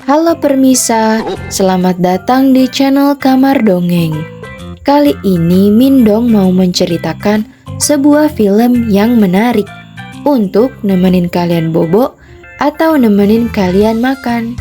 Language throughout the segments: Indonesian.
Halo Permisa, selamat datang di channel Kamar Dongeng. Kali ini Mindong mau menceritakan sebuah film yang menarik untuk nemenin kalian bobo atau nemenin kalian makan.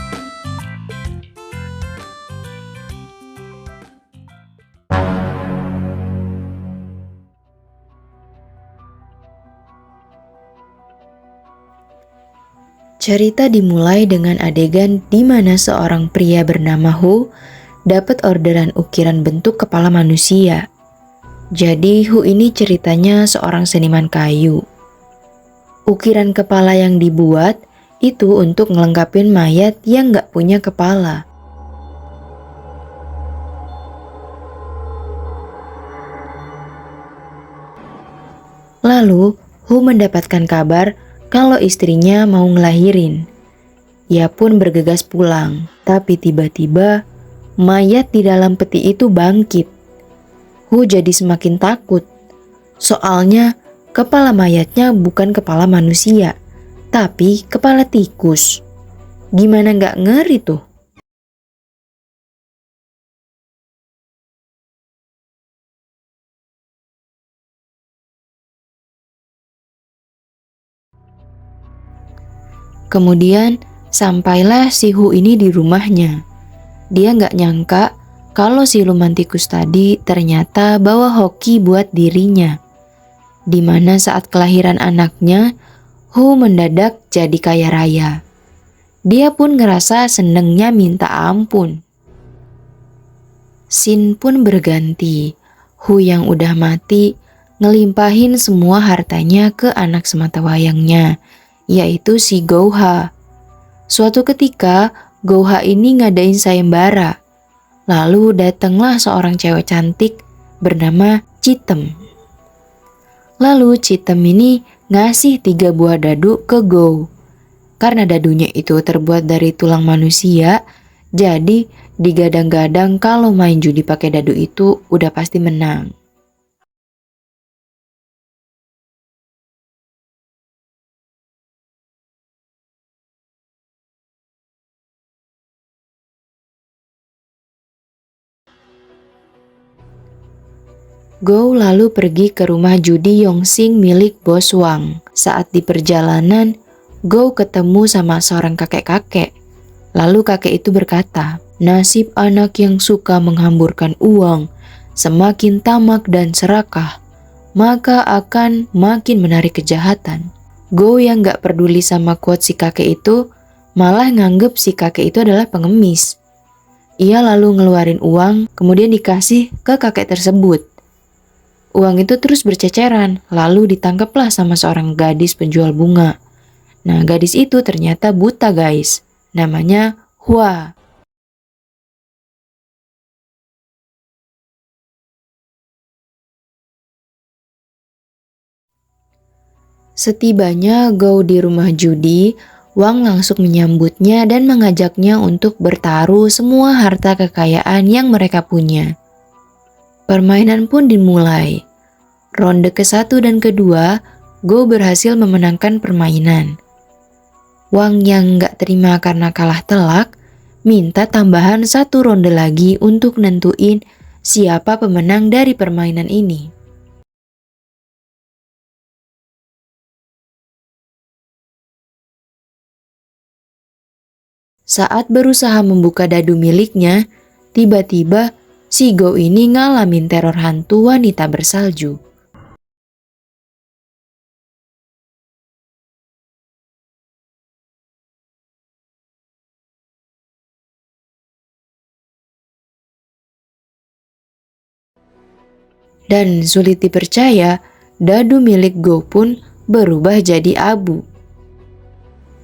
Cerita dimulai dengan adegan di mana seorang pria bernama Hu dapat orderan ukiran bentuk kepala manusia. Jadi Hu ini ceritanya seorang seniman kayu. Ukiran kepala yang dibuat itu untuk ngelengkapin mayat yang gak punya kepala. Lalu Hu mendapatkan kabar kalau istrinya mau ngelahirin. Ia pun bergegas pulang, tapi tiba-tiba mayat di dalam peti itu bangkit. Hu jadi semakin takut, soalnya kepala mayatnya bukan kepala manusia, tapi kepala tikus. Gimana gak ngeri tuh? Kemudian sampailah si Hu ini di rumahnya. Dia gak nyangka kalau siluman tikus tadi ternyata bawa hoki buat dirinya. Dimana saat kelahiran anaknya, Hu mendadak jadi kaya raya. Dia pun ngerasa senengnya minta ampun. Scene pun berganti. Hu yang udah mati ngelimpahin semua hartanya ke anak sematawayangnya, yaitu si Gouha. Suatu ketika, Gouha ini ngadain sayembara. Lalu datanglah seorang cewek cantik bernama Citem. Lalu Citem ini ngasih 3 buah dadu ke Gou. Karena dadunya itu terbuat dari tulang manusia, jadi digadang-gadang kalau main judi pakai dadu itu udah pasti menang. Gou lalu pergi ke rumah judi Yongxing milik bos Wang. Saat di perjalanan, Gou ketemu sama seorang kakek-kakek. Lalu kakek itu berkata, nasib anak yang suka menghamburkan uang semakin tamak dan serakah, maka akan makin menarik kejahatan. Gou yang gak peduli sama quote si kakek itu, malah nganggep si kakek itu adalah pengemis. Ia lalu ngeluarin uang, kemudian dikasih ke kakek tersebut. Uang itu terus berceceran, lalu ditangkaplah sama seorang gadis penjual bunga. Nah, gadis itu ternyata buta guys, namanya Hua. Setibanya Gou di rumah judi, Wang langsung menyambutnya dan mengajaknya untuk bertaruh semua harta kekayaan yang mereka punya. Permainan pun dimulai. Ronde ke-1 dan kedua, Gou berhasil memenangkan permainan. Wang yang gak terima karena kalah telak, minta tambahan 1 ronde lagi untuk nentuin siapa pemenang dari permainan ini. Saat berusaha membuka dadu miliknya, tiba-tiba si Gou ini ngalamin teror hantu wanita bersalju. Dan sulit dipercaya, dadu milik Gou pun berubah jadi abu.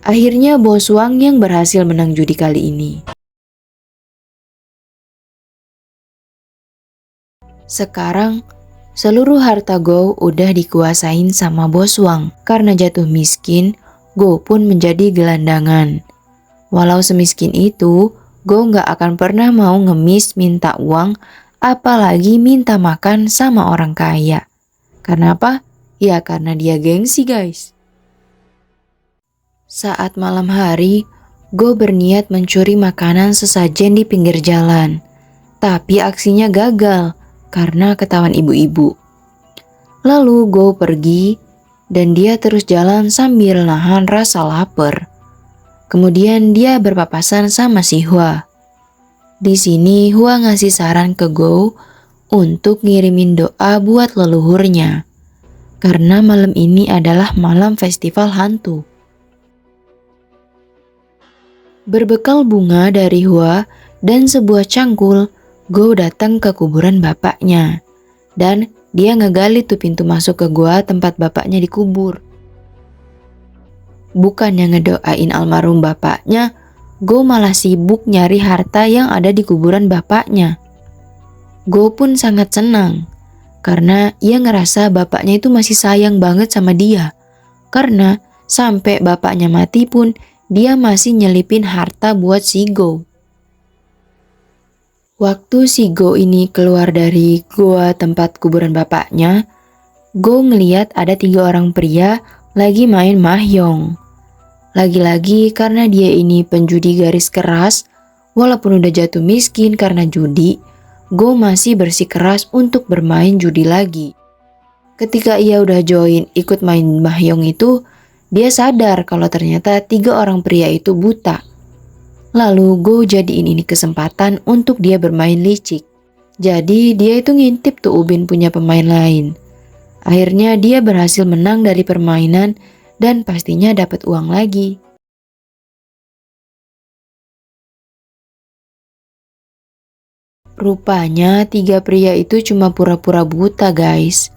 Akhirnya bos Wang yang berhasil menang judi kali ini. Sekarang, seluruh harta Gou udah dikuasain sama bos Wang. Karena jatuh miskin, Gou pun menjadi gelandangan. Walau semiskin itu, Gou gak akan pernah mau ngemis minta uang, apalagi minta makan sama orang kaya. Karena apa? Ya karena dia gengsi guys. Saat malam hari, Go berniat mencuri makanan sesajen di pinggir jalan. Tapi aksinya gagal karena ketahuan ibu-ibu. Lalu Go pergi dan dia terus jalan sambil nahan rasa lapar. Kemudian dia berpapasan sama si Hua. Di sini Hua ngasih saran ke Go untuk ngirimin doa buat leluhurnya. Karena malam ini adalah malam festival hantu. Berbekal bunga dari Hua dan sebuah cangkul, Go datang ke kuburan bapaknya. Dan dia ngegali tuh pintu masuk ke gua tempat bapaknya dikubur. Bukannya ngedoain almarhum bapaknya, Go malah sibuk nyari harta yang ada di kuburan bapaknya. Go pun sangat senang, karena ia ngerasa bapaknya itu masih sayang banget sama dia. Karena sampai bapaknya mati pun, dia masih nyelipin harta buat si Go. Waktu si Go ini keluar dari gua tempat kuburan bapaknya, Go ngeliat ada 3 orang pria lagi main mahjong. Lagi-lagi karena dia ini penjudi garis keras, walaupun udah jatuh miskin karena judi, Go masih bersikeras untuk bermain judi lagi. Ketika ia udah join ikut main mahjong itu, dia sadar kalau ternyata 3 orang pria itu buta. Lalu Go jadiin ini kesempatan untuk dia bermain licik. Jadi dia itu ngintip tuh Ubin punya pemain lain. Akhirnya dia berhasil menang dari permainan dan pastinya dapat uang lagi. Rupanya 3 pria itu cuma pura-pura buta guys.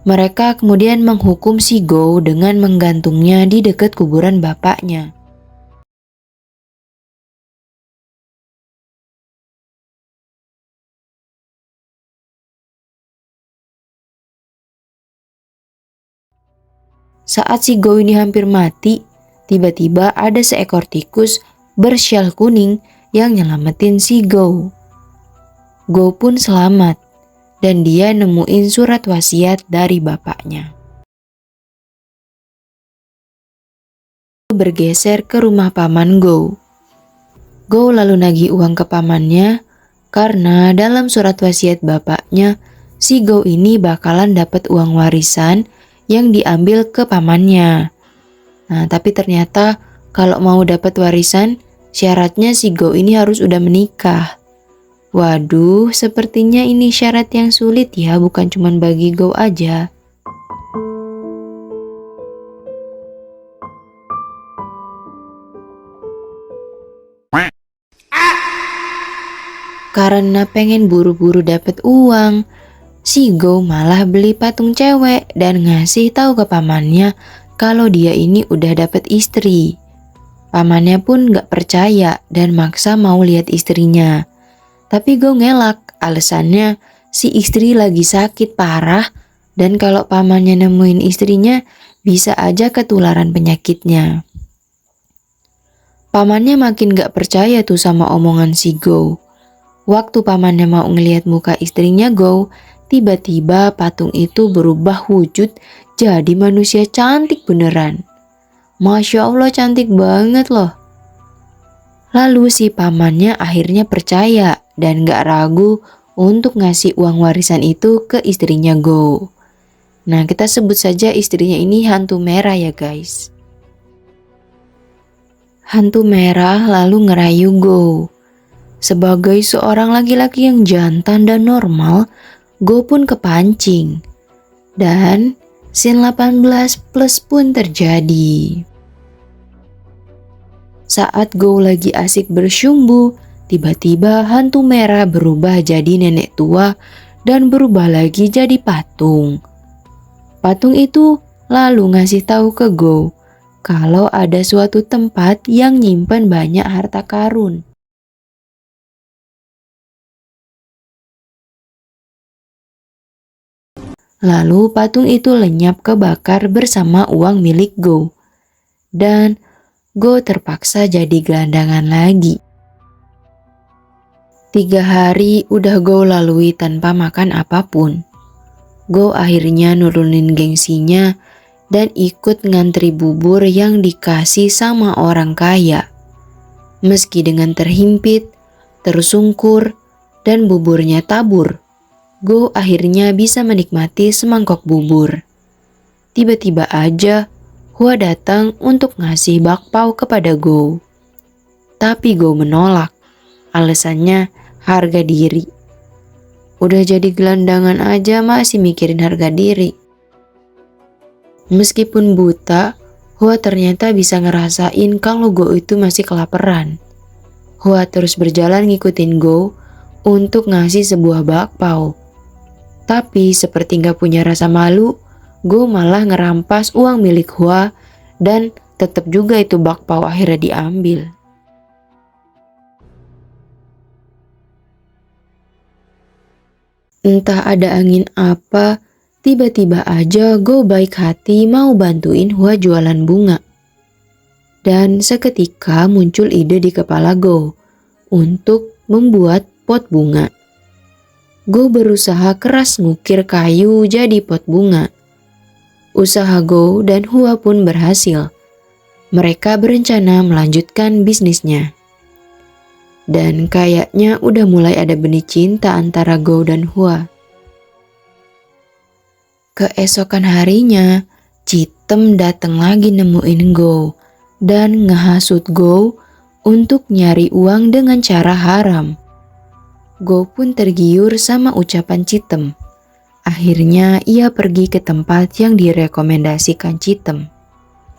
Mereka kemudian menghukum si Go dengan menggantungnya di dekat kuburan bapaknya. Saat si Go ini hampir mati, tiba-tiba ada seekor tikus bersyal kuning yang nyelamatin si Go. Go pun selamat dan dia nemuin surat wasiat dari bapaknya. Bergeser ke rumah paman Go. Go lalu nagih uang ke pamannya karena dalam surat wasiat bapaknya, si Go ini bakalan dapat uang warisan yang diambil ke pamannya. Nah, tapi ternyata kalau mau dapat warisan, syaratnya si Go ini harus udah menikah. Waduh, sepertinya ini syarat yang sulit ya, bukan cuma bagi Go aja. Karena pengen buru-buru dapat uang, si Go malah beli patung cewek dan ngasih tahu ke pamannya kalau dia ini udah dapat istri. Pamannya pun gak percaya dan maksa mau lihat istrinya. Tapi Go ngelak, alasannya si istri lagi sakit parah dan kalau pamannya nemuin istrinya bisa aja ketularan penyakitnya. Pamannya makin gak percaya tuh sama omongan si Go. Waktu pamannya mau ngelihat muka istrinya Go, tiba-tiba patung itu berubah wujud jadi manusia cantik beneran. Masya Allah, cantik banget loh. Lalu si pamannya akhirnya percaya dan gak ragu untuk ngasih uang warisan itu ke istrinya Go. Nah, kita sebut saja istrinya ini hantu merah ya guys. Hantu merah lalu ngerayu Go. Sebagai seorang laki-laki yang jantan dan normal, Go pun kepancing. Dan scene 18 plus pun terjadi. Saat Go lagi asik bersyumbu, tiba-tiba hantu merah berubah jadi nenek tua dan berubah lagi jadi patung. Patung itu lalu ngasih tahu ke Go kalau ada suatu tempat yang nyimpen banyak harta karun. Lalu patung itu lenyap kebakar bersama uang milik Go. Dan Go terpaksa jadi gelandangan lagi. 3 hari udah Go lalui tanpa makan apapun. Go akhirnya nurunin gengsinya dan ikut ngantri bubur yang dikasih sama orang kaya. Meski dengan terhimpit, tersungkur, dan buburnya tabur, Go akhirnya bisa menikmati semangkok bubur. Tiba-tiba aja, Hua datang untuk ngasih bakpao kepada Go. Tapi Go menolak. Alasannya harga diri. Udah jadi gelandangan aja masih mikirin harga diri. Meskipun buta, Hua ternyata bisa ngerasain kalau Go itu masih kelaparan. Hua terus berjalan ngikutin Go untuk ngasih sebuah bakpao. Tapi seperti gak punya rasa malu, Go malah ngerampas uang milik Hua dan tetap juga itu bakpao akhirnya diambil. Entah ada angin apa, tiba-tiba aja Go baik hati mau bantuin Hua jualan bunga. Dan seketika muncul ide di kepala Go untuk membuat pot bunga. Go berusaha keras ngukir kayu jadi pot bunga. Usaha Go dan Hua pun berhasil. Mereka berencana melanjutkan bisnisnya. Dan kayaknya udah mulai ada benih cinta antara Go dan Hua. Keesokan harinya, Citem datang lagi nemuin Go dan ngehasut Go untuk nyari uang dengan cara haram. Go pun tergiur sama ucapan Citem. Akhirnya ia pergi ke tempat yang direkomendasikan Citem.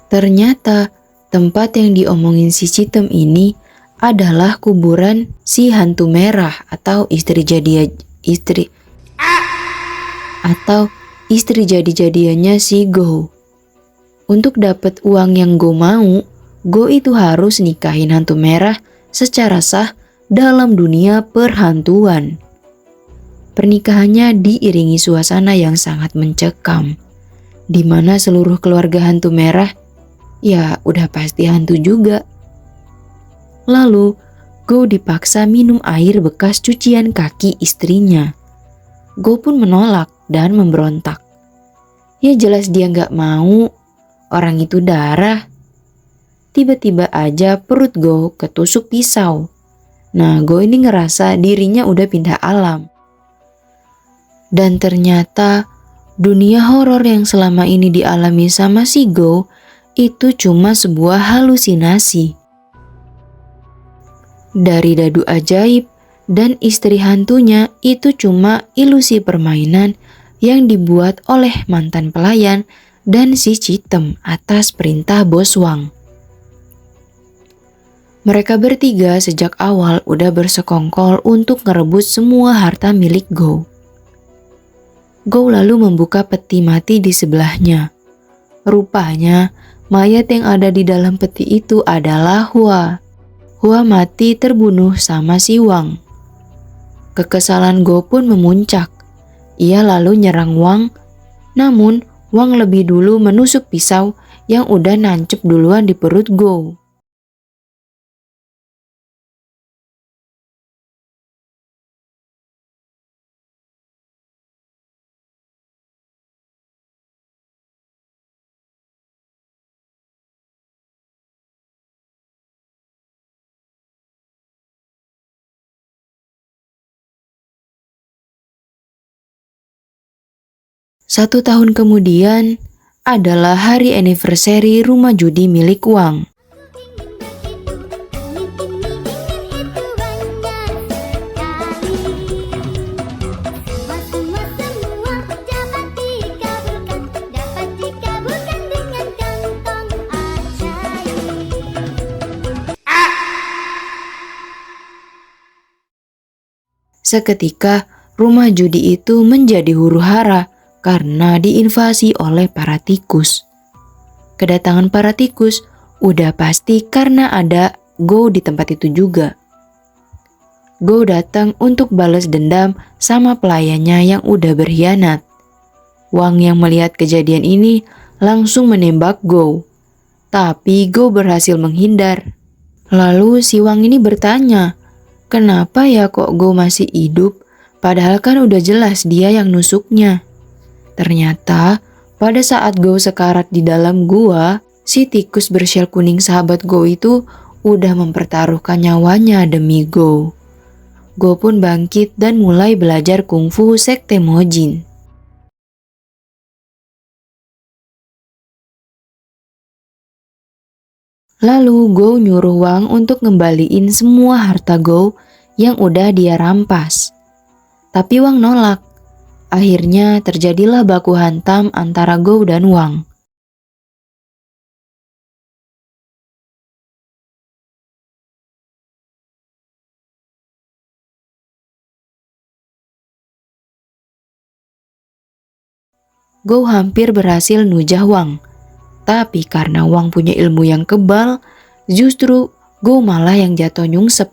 Ternyata tempat yang diomongin si Citem ini adalah kuburan si hantu merah atau istri jadi-jadiannya si Go. Untuk dapat uang yang Go mau, Go itu harus nikahin hantu merah secara sah dalam dunia perhantuan. Pernikahannya diiringi suasana yang sangat mencekam, di mana seluruh keluarga hantu merah ya udah pasti hantu juga. Lalu, Go dipaksa minum air bekas cucian kaki istrinya. Go pun menolak dan memberontak. Ya jelas dia gak mau, orang itu darah. Tiba-tiba aja perut Go ketusuk pisau. Nah, Go ini ngerasa dirinya udah pindah alam. Dan ternyata dunia horor yang selama ini dialami sama si Go itu cuma sebuah halusinasi. Dari dadu ajaib dan istri hantunya itu cuma ilusi permainan yang dibuat oleh mantan pelayan dan si Citem atas perintah Bos Wang. Mereka bertiga sejak awal udah bersekongkol untuk ngerebut semua harta milik Go. Go lalu membuka peti mati di sebelahnya. Rupanya mayat yang ada di dalam peti itu adalah Hua. Hua mati terbunuh sama si Wang. Kekesalan Go pun memuncak. Ia lalu nyerang Wang, namun Wang lebih dulu menusuk pisau yang udah nancep duluan di perut Go. Satu tahun kemudian adalah hari anniversary rumah judi milik Wang. Seketika rumah judi itu menjadi huru-hara karena diinvasi oleh para tikus. Kedatangan para tikus udah pasti karena ada Go di tempat itu juga. Go datang untuk balas dendam sama pelayannya yang udah berkhianat. Wang yang melihat kejadian ini langsung menembak Go. Tapi Go berhasil menghindar. Lalu si Wang ini bertanya, kenapa ya kok Go masih hidup? Padahal kan udah jelas dia yang nusuknya. Ternyata pada saat Go sekarat di dalam gua, si tikus bershell kuning sahabat Go itu udah mempertaruhkan nyawanya demi Go. Go pun bangkit dan mulai belajar kungfu sekte Mojin. Lalu Go nyuruh Wang untuk ngembaliin semua harta Go yang udah dia rampas. Tapi Wang nolak. Akhirnya terjadilah baku hantam antara Go dan Wang. Go hampir berhasil nujah Wang. Tapi karena Wang punya ilmu yang kebal, justru Go malah yang jatuh nyungsep.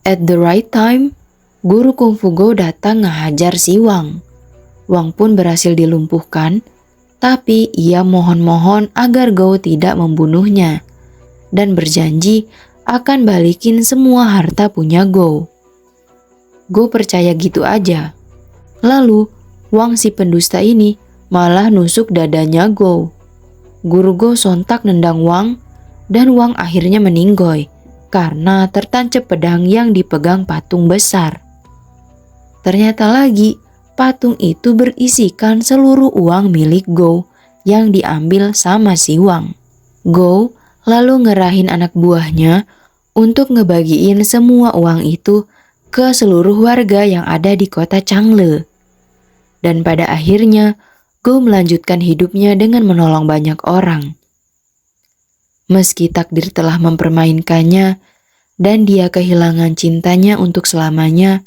At the right time, guru kungfu Go datang ngehajar si Wang. Wang pun berhasil dilumpuhkan, tapi ia mohon-mohon agar Go tidak membunuhnya dan berjanji akan balikin semua harta punya Go. Go percaya gitu aja. Lalu, Wang si pendusta ini malah nusuk dadanya Go. Guru Go sontak nendang Wang dan Wang akhirnya meninggoy karena tertancap pedang yang dipegang patung besar. Ternyata lagi, patung itu berisikan seluruh uang milik Go yang diambil sama si Wang. Go lalu ngerahin anak buahnya untuk ngebagiin semua uang itu ke seluruh warga yang ada di kota Changle. Dan pada akhirnya, Go melanjutkan hidupnya dengan menolong banyak orang. Meski takdir telah mempermainkannya dan dia kehilangan cintanya untuk selamanya,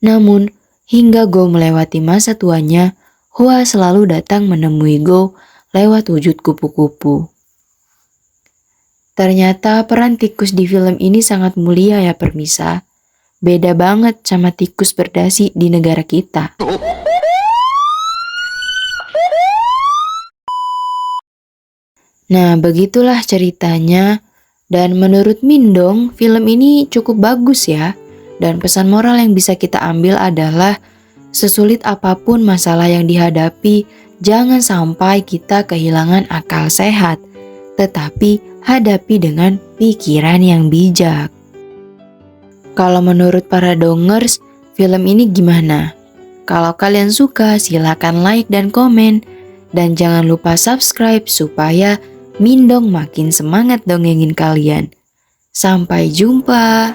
namun hingga Go melewati masa tuanya, Hua selalu datang menemui Go lewat wujud kupu-kupu. Ternyata peran tikus di film ini sangat mulia ya permisa. Beda banget sama tikus berdasi di negara kita. Nah, begitulah ceritanya. Dan menurut Mindong, film ini cukup bagus ya. Dan pesan moral yang bisa kita ambil adalah sesulit apapun masalah yang dihadapi, jangan sampai kita kehilangan akal sehat, tetapi hadapi dengan pikiran yang bijak. Kalau menurut para dongers, film ini gimana? Kalau kalian suka, silakan like dan komen. Dan jangan lupa subscribe supaya Mindong makin semangat dongengin kalian. Sampai jumpa.